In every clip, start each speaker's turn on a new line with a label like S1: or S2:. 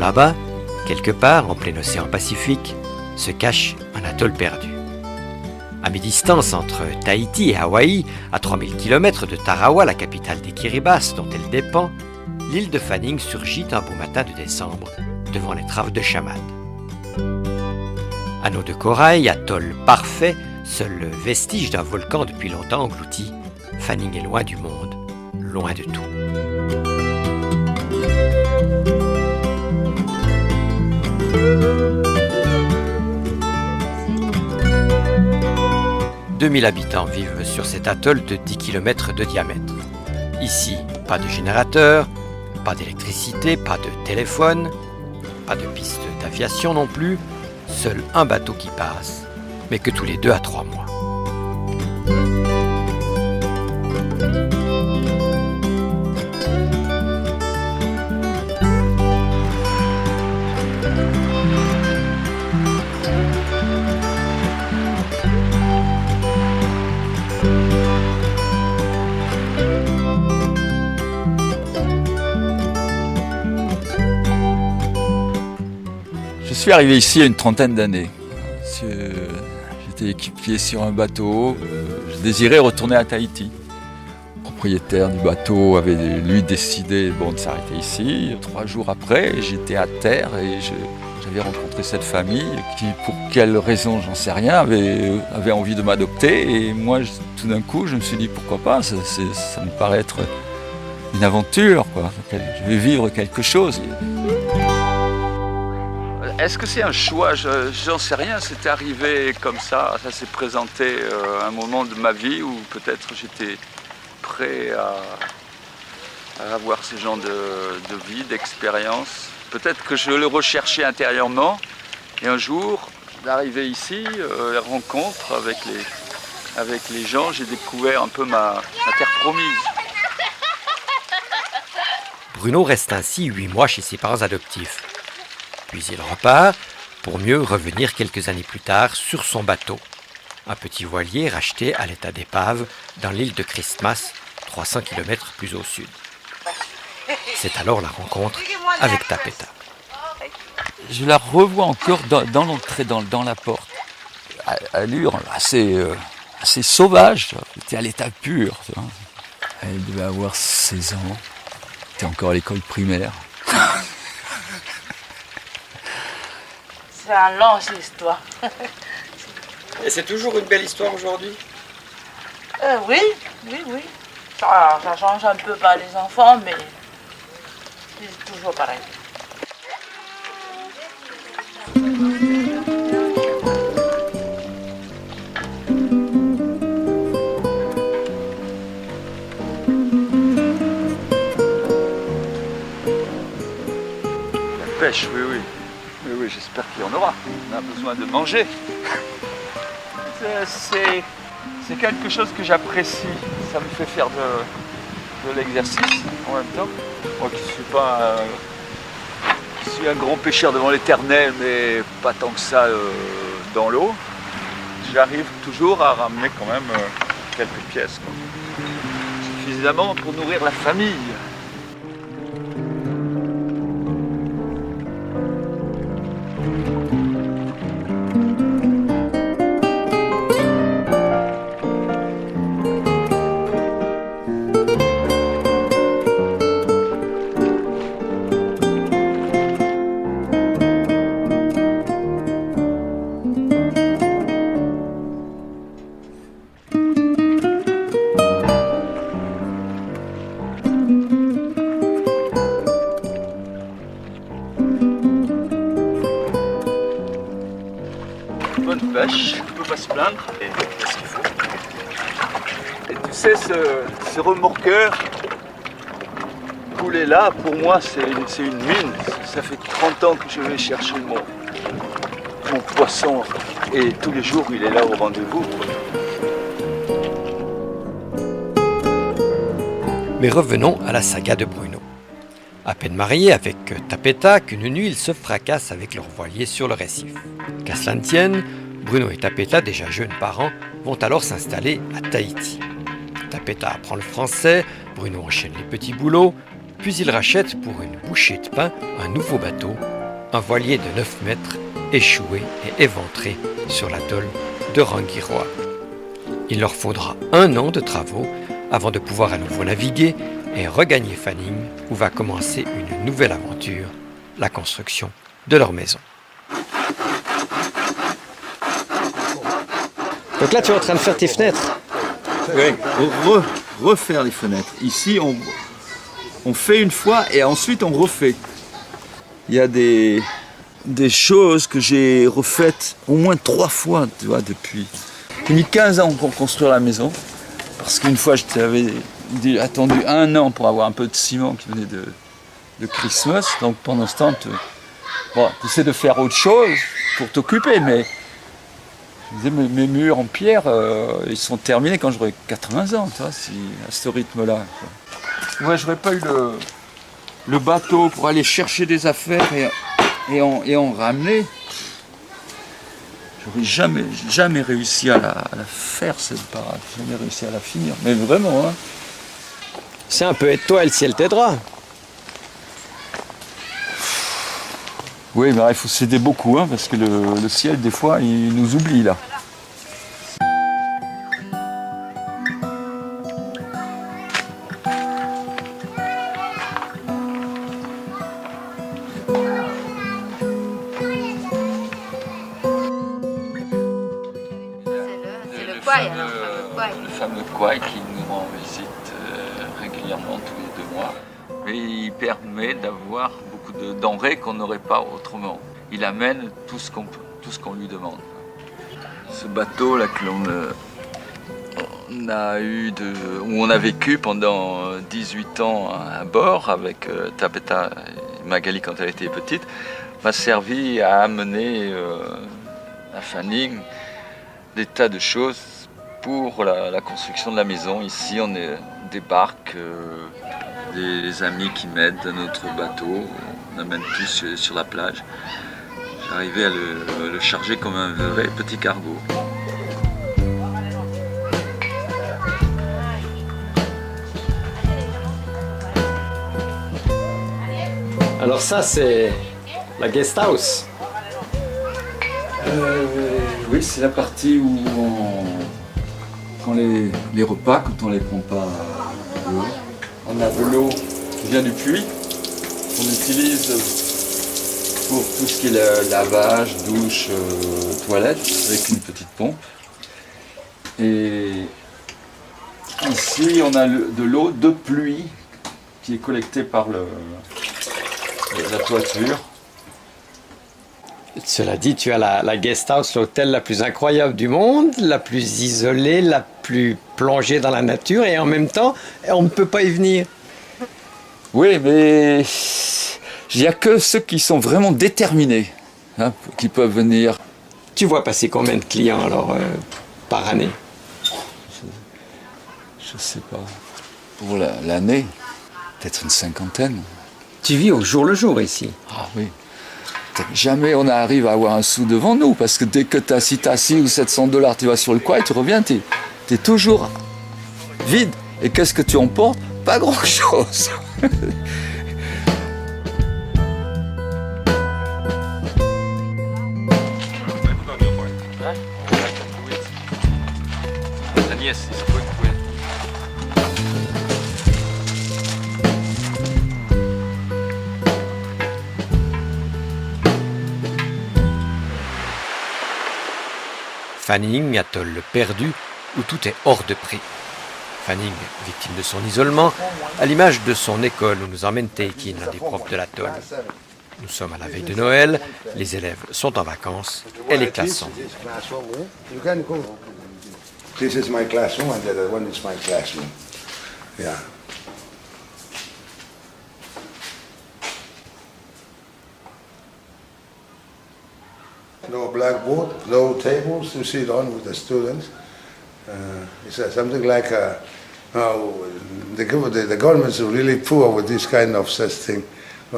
S1: là-bas, quelque part en plein océan Pacifique, se cache un atoll perdu. À mi-distance entre Tahiti et Hawaï, à 3000 km de Tarawa, la capitale des Kiribati dont elle dépend, l'île de Fanning surgit un beau matin de décembre devant l'étrave de Chamad. Anneau de corail, atoll parfait, seul vestige d'un volcan depuis longtemps englouti, Fanning est loin du monde, loin de tout. « 2000 habitants vivent sur cet atoll de 10 km de diamètre. Ici, pas de générateur, pas d'électricité, pas de téléphone, pas de piste d'aviation non plus, seul un bateau qui passe, mais que tous les 2 à 3 mois.
S2: Je suis arrivé ici il y a une trentaine d'années. J'étais équipier sur un bateau. Je désirais retourner à Tahiti. Le propriétaire du bateau avait lui décidé de s'arrêter ici. 3 jours après, j'étais à terre et j'avais rencontré cette famille qui, pour quelle raison, j'en sais rien, avait envie de m'adopter. Et moi, tout d'un coup, je me suis dit pourquoi pas. Ça me paraît être une aventure, quoi. Je vais vivre quelque chose. Est-ce que c'est un choix? J'en sais rien, c'est arrivé comme ça s'est présenté à un moment de ma vie où peut-être j'étais prêt à avoir ce genre de vie, d'expérience. Peut-être que je le recherchais intérieurement et un jour, d'arriver ici, la rencontre avec les gens, j'ai découvert un peu ma terre promise.
S1: Bruno reste ainsi 8 mois chez ses parents adoptifs. Puis il repart pour mieux revenir quelques années plus tard sur son bateau, un petit voilier racheté à l'état d'épave dans l'île de Christmas, 300 km plus au sud. C'est alors la rencontre avec Tapeta.
S2: Je la revois encore dans l'entrée, dans la porte. Allure assez sauvage, c'était à l'état pur. Elle devait avoir 16 ans, était encore à l'école primaire.
S3: C'est une longue histoire.
S1: Et c'est toujours une belle histoire aujourd'hui?
S3: Oui. Ça change un peu par les enfants, mais c'est toujours pareil.
S2: La pêche, oui. Oui, j'espère qu'il y en aura. On a besoin de manger. C'est quelque chose que j'apprécie. Ça me fait faire de l'exercice en même temps. Moi qui suis un grand pêcheur devant l'Éternel, mais pas tant que ça dans l'eau. J'arrive toujours à ramener quand même quelques pièces, quoi. Suffisamment pour nourrir la famille. Bonne pêche, on ne peut pas se plaindre. Et qu'est-ce qu'il faut? Et tu sais, ce remorqueur coulé là, pour moi, c'est une mine. Ça fait 30 ans que je vais chercher mon poisson. Et tous les jours, il est là au rendez-vous.
S1: Mais revenons à la saga de Bruno. À peine marié avec Tapeta, qu'une nuit ils se fracassent avec leur voilier sur le récif. Qu'à cela ne tienne, Bruno et Tapeta, déjà jeunes parents, vont alors s'installer à Tahiti. Tapeta apprend le français, Bruno enchaîne les petits boulots, Puis il rachète pour une bouchée de pain un nouveau bateau, un voilier de 9 mètres, échoué et éventré sur l'atoll de Rangiroa. Il leur faudra 1 an de travaux avant de pouvoir à nouveau naviguer et regagner Fanning, où va commencer une nouvelle aventure, la construction de leur maison.
S4: Donc là, tu es en train de faire tes fenêtres.
S2: Oui, refaire les fenêtres. Ici, on fait une fois et ensuite on refait. Il y a des choses que j'ai refaites au moins 3 fois, tu vois, depuis. J'ai mis 15 ans pour construire la maison, parce qu'une fois, j'avais attendu 1 an pour avoir un peu de ciment qui venait de Christmas. Donc pendant ce temps, tu essaies de faire autre chose pour t'occuper, mais je disais, mes murs en pierre, ils sont terminés quand j'aurai 80 ans, tu vois, à ce rythme-là. Ouais, j'aurais pas eu le bateau pour aller chercher des affaires et en ramener. J'aurais jamais réussi à la faire, cette parade, jamais réussi à la finir, mais vraiment. Hein.
S4: C'est un peu aide-toi et le ciel t'aidera.
S2: Oui, mais il faut s'aider beaucoup, hein, parce que le ciel, des fois, il nous oublie là. Le fameux Kwai qui nous rend visite régulièrement tous les 2 mois. Et il permet d'avoir beaucoup de denrées qu'on n'aurait pas autrement. Il amène tout ce qu'on lui demande. Ce bateau là que où on a vécu pendant 18 ans à bord avec Tabeta et Magali quand elle était petite, m'a servi à amener à Fanning des tas de choses pour la construction de la maison. Ici, on débarque des amis qui m'aident dans notre bateau. On amène tout sur la plage. J'arrivais à le charger comme un vrai petit cargo.
S4: Alors ça, c'est la guest house.
S2: Oui, c'est la partie où quand les repas, quand on les prend pas dehors, on a de l'eau qui vient du puits, qu'on utilise pour tout ce qui est lavage, douche, toilette, avec une petite pompe. Et ici, on a de l'eau de pluie qui est collectée par la toiture.
S4: Cela dit, tu as la guest house, l'hôtel la plus incroyable du monde, la plus isolée, la plus plongée dans la nature, et en même temps, on ne peut pas y venir.
S2: Oui, mais il n'y a que ceux qui sont vraiment déterminés, hein, qui peuvent venir.
S4: Tu vois passer combien de clients alors par année?
S2: Je sais pas. Pour l'année, peut-être une 50aine.
S4: Tu vis au jour le jour ici?
S2: Ah oui. Jamais on arrive à avoir un sou devant nous, parce que dès que si tu as 600 ou 700 $, tu vas sur le Kwai, tu reviens, tu es toujours vide. Et qu'est-ce que tu emportes? Pas grand-chose.
S1: Fanning, atoll perdu, où tout est hors de prix. Fanning, victime de son isolement, à l'image de son école où nous emmène Teikin, l'un des profs de l'atoll. Nous sommes à la veille de Noël, les élèves sont en vacances et les classes sont vides.
S5: This is my classroom and the other one is my classroom. Yeah. No blackboard, no tables to sit on with the students. It's something like the governments are really poor with this kind of such thing.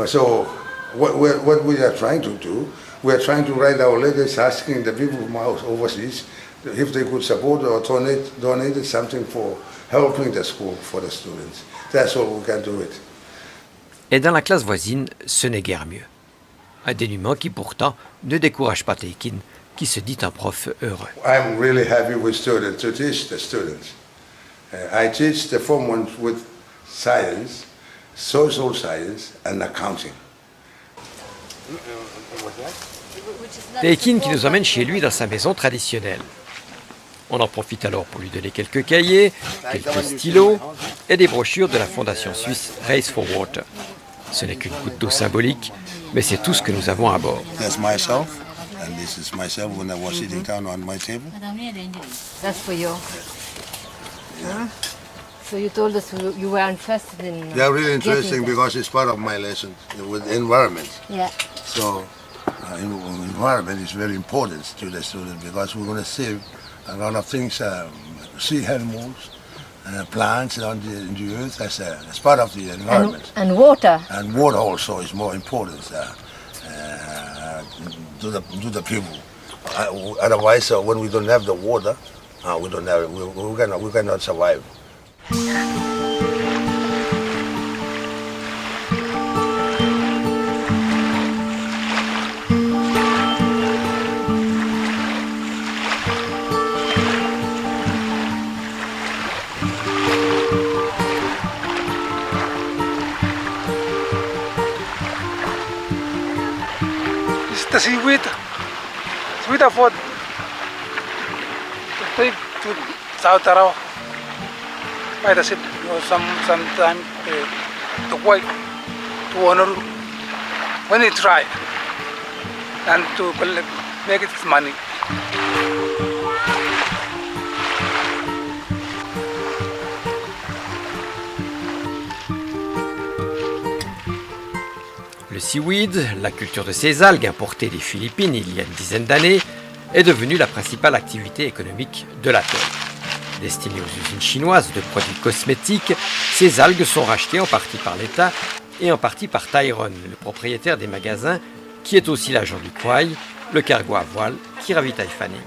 S5: So what we are trying to do, we are trying to write our letters asking the people from overseas if they could support or donate something for helping the school for the students. That's all we can do it.
S1: Et dans la classe voisine, ce n'est guère mieux. Un dénûment qui pourtant ne décourage pas Teikin, qui se dit un prof heureux.
S5: I'm really happy with students to teach the students. I teach the Form 1 with science, social science and accounting.
S1: Teikin qui nous emmène chez lui dans sa maison traditionnelle. On en profite alors pour lui donner quelques cahiers, quelques stylos et des brochures de la fondation suisse Race for Water. Ce n'est qu'une goutte d'eau symbolique, mais c'est tout ce que nous avons à bord.
S6: That's myself, and this is myself when I was sitting down on my table.
S7: That's for you. Huh? So you told us you were interested in.
S6: They are really
S7: getting
S6: interesting
S7: that.
S6: because it's part of my lesson with environment.
S7: Yeah.
S6: So, environment is very important to the students because we're going to save a lot of things, sea animals, plants on the earth as part of the environment.
S7: And water.
S6: And water also is more important to the people. Otherwise, when we don't have the water, we cannot survive.
S8: The seaweed afford to take to South Tarawa by the ship. Sometime the white to honor when it dry and to collect, make it money.
S1: Le seaweed, la culture de ces algues importées des Philippines il y a une dizaine d'années, est devenue la principale activité économique de l'atoll. Destinées aux usines chinoises de produits cosmétiques, ces algues sont rachetées en partie par l'État et en partie par Tyrone, le propriétaire des magasins, qui est aussi l'agent du Kwai, le cargo à voile qui ravitaille Fanning.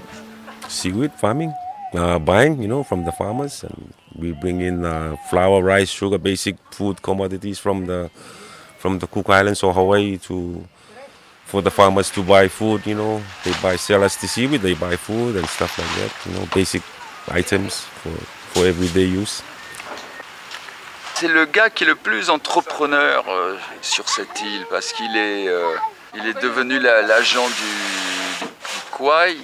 S9: Seaweed farming, buying, from the farmers, and we bring in flour, rice, sugar, basic food commodities from the Cook Islands or Hawaii for the farmers to buy food. They sell us the seaweed, they buy food and stuff like that. Basic items for everyday use.
S2: C'est le gars qui est le plus entrepreneur sur cette île parce qu'il est devenu l'agent du Kwai.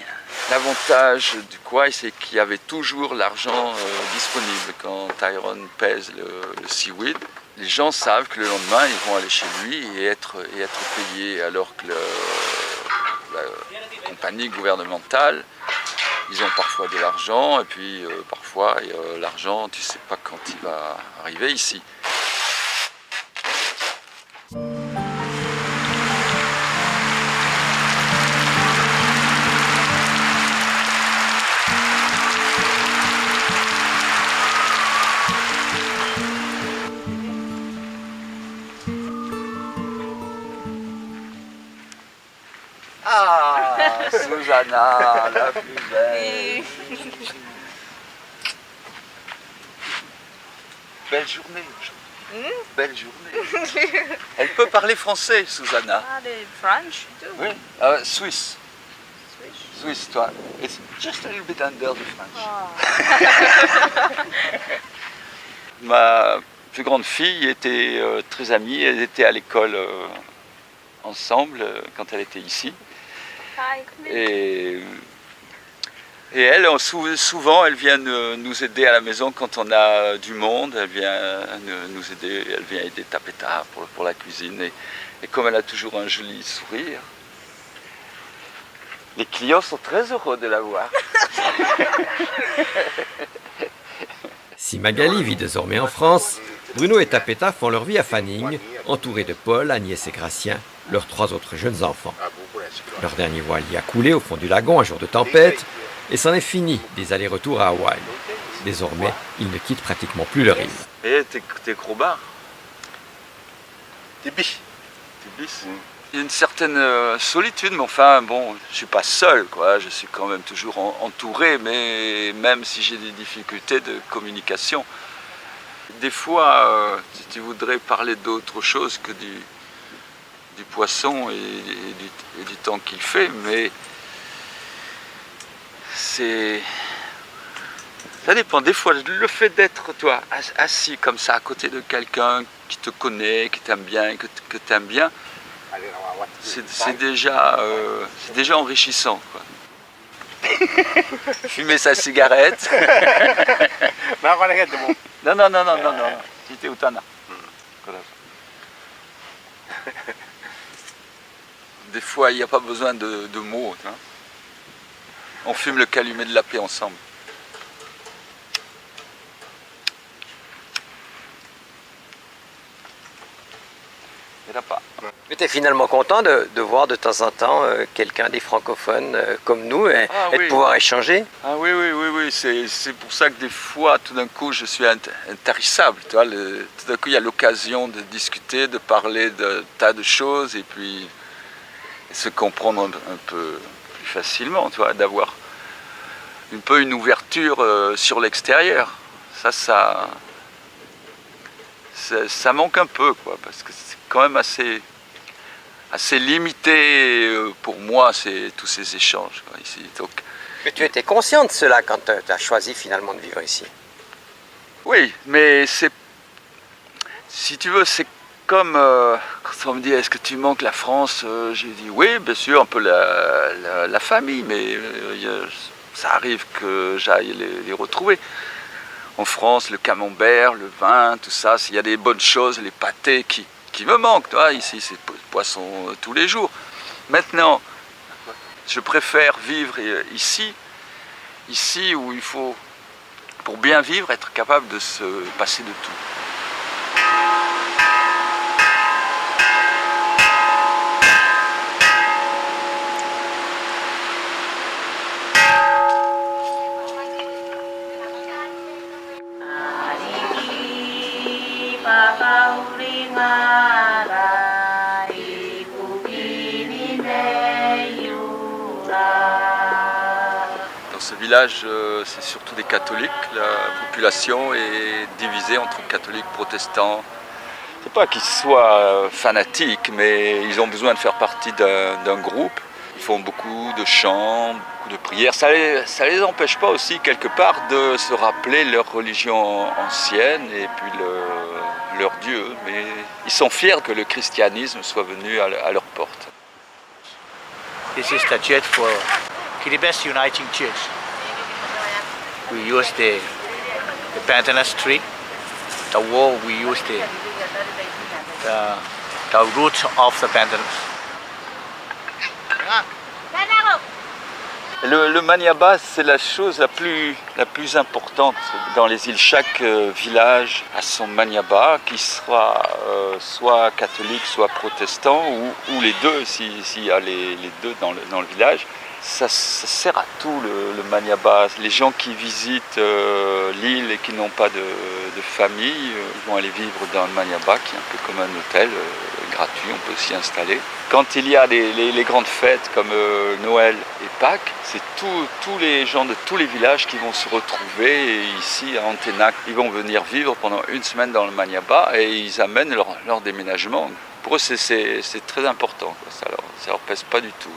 S2: L'avantage du Kwai, c'est qu'il y avait toujours l'argent disponible quand Tyrone pèse le seaweed. Les gens savent que le lendemain, ils vont aller chez lui et être payés, alors que la compagnie gouvernementale, ils ont parfois de l'argent et puis parfois l'argent, tu ne sais pas quand il va arriver ici. Ah, Susanna, la plus belle. Belle journée aujourd'hui. Belle journée. Elle peut parler français, Susanna.
S3: Ah, les French too.
S2: Oui. Swiss. Swiss, toi. It's just a little bit under the French. Ma plus grande fille était très amie. Elle était à l'école ensemble quand elle était ici. Et elle, souvent, elle vient nous aider à la maison quand on a du monde. Elle vient nous aider, elle vient aider Tapeta pour la cuisine. Et comme elle a toujours un joli sourire, les clients sont très heureux de la voir.
S1: Si Magali vit désormais en France, Bruno et Tapeta font leur vie à Fanning, entourés de Paul, Agnès et Gratien, leurs 3 autres jeunes enfants. Leur dernier voilier a coulé au fond du lagon un jour de tempête, et c'en est fini des allers-retours à Hawaï. Désormais, ils ne quittent pratiquement plus leur île.
S2: Et tes gros bars.
S6: Des bis.
S2: Il y a une certaine solitude, mais enfin, bon, je ne suis pas seul, quoi. Je suis quand même toujours entouré, mais même si j'ai des difficultés de communication, Des fois, tu voudrais parler d'autre chose que du poisson et du temps qu'il fait, mais ça dépend. Des fois, le fait d'être, toi, assis comme ça à côté de quelqu'un qui te connaît, qui t'aime bien, que tu aimes bien, c'est déjà enrichissant, quoi. Fumer sa cigarette. Non. C'était Utana. Des fois, il n'y a pas besoin de mots. Hein. On fume le calumet de la paix ensemble.
S4: Mais tu es finalement content de voir de temps en temps quelqu'un des francophones comme nous et de pouvoir échanger.
S2: Ah oui, c'est pour ça que des fois, tout d'un coup, je suis intarissable. Tu vois, tout d'un coup, il y a l'occasion de discuter, de parler de tas de choses et puis se comprendre un peu plus facilement, tu vois, d'avoir un peu une ouverture sur l'extérieur. Ça manque un peu, quoi, parce que c'est quand même assez limité pour moi, tous ces échanges, quoi, ici. Donc,
S4: Mais tu étais conscient de cela quand tu as choisi finalement de vivre ici.
S2: oui, mais si tu veux, c'est comme quand on me dit est-ce que tu manques la France, j'ai dit oui, bien sûr, un peu la famille, mais ça arrive que j'aille les retrouver. En France, le camembert, le vin, tout ça, s'il y a des bonnes choses, les pâtés qui me manquent. Tu vois, ici, c'est poisson tous les jours. Maintenant, je préfère vivre ici où il faut, pour bien vivre, être capable de se passer de tout. Dans ce village, c'est surtout des catholiques. La population est divisée entre catholiques et protestants. C'est pas qu'ils soient fanatiques, mais ils ont besoin de faire partie d'un groupe. Ils font beaucoup de chants, beaucoup de prières. Ça les empêche pas aussi, quelque part, de se rappeler leur religion ancienne et puis leur Dieu. Mais ils sont fiers que le christianisme soit venu à leur porte.
S10: This is the church for Kiribati Uniting Church. We use the Pantanus Street. The wall we use the root of the Pantanus.
S2: Le maniaba, c'est la chose la plus importante dans les îles. Chaque village a son maniaba qui sera soit catholique, soit protestant, ou les deux, s'il y a les deux dans le village. Ça sert à tout le maniaba. Les gens qui visitent l'île et qui n'ont pas de famille vont aller vivre dans le maniaba, qui est un peu comme un hôtel gratuit, on peut s'y installer. Quand il y a les grandes fêtes comme Noël et Pâques, c'est tous les gens de tous les villages qui vont se retrouver ici à Antenac. Ils vont venir vivre pendant une semaine dans le maniaba et ils amènent leur déménagement. Pour eux, c'est très important, quoi. Ça leur pèse pas du tout.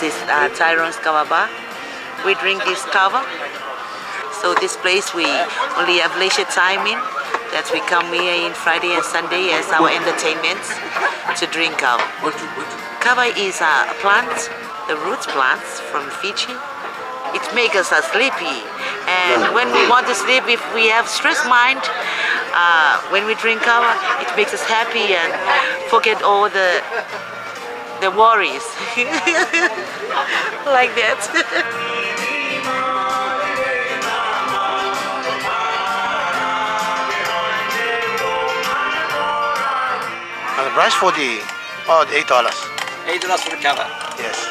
S11: This is Tyrone's Kawaba. We drink this kava. So this place we only have leisure time in. That we come here in Friday and Sunday as our entertainment to drink kava. Kava is a plant, the roots plants from Fiji. It makes us sleepy. And when we want to sleep, if we have stressed mind, when we drink kava, it makes us happy and forget all the worries. Like that.
S10: price for the $8.
S1: $8 for the cover.
S10: Yes.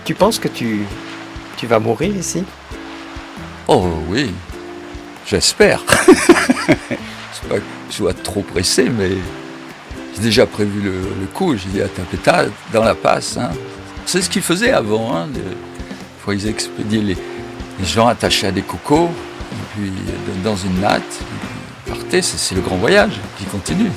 S1: Tu penses que tu vas mourir ici?
S2: Oh oui, j'espère. C'est pas que je sois trop pressé, mais j'ai déjà prévu le coup. J'ai dit à Tapeta, dans la passe, hein. C'est ce qu'ils faisaient avant. Hein. Fois ils expédiaient les gens attachés à des cocos, et puis dans une natte, ils partaient. C'est le grand voyage qui continue.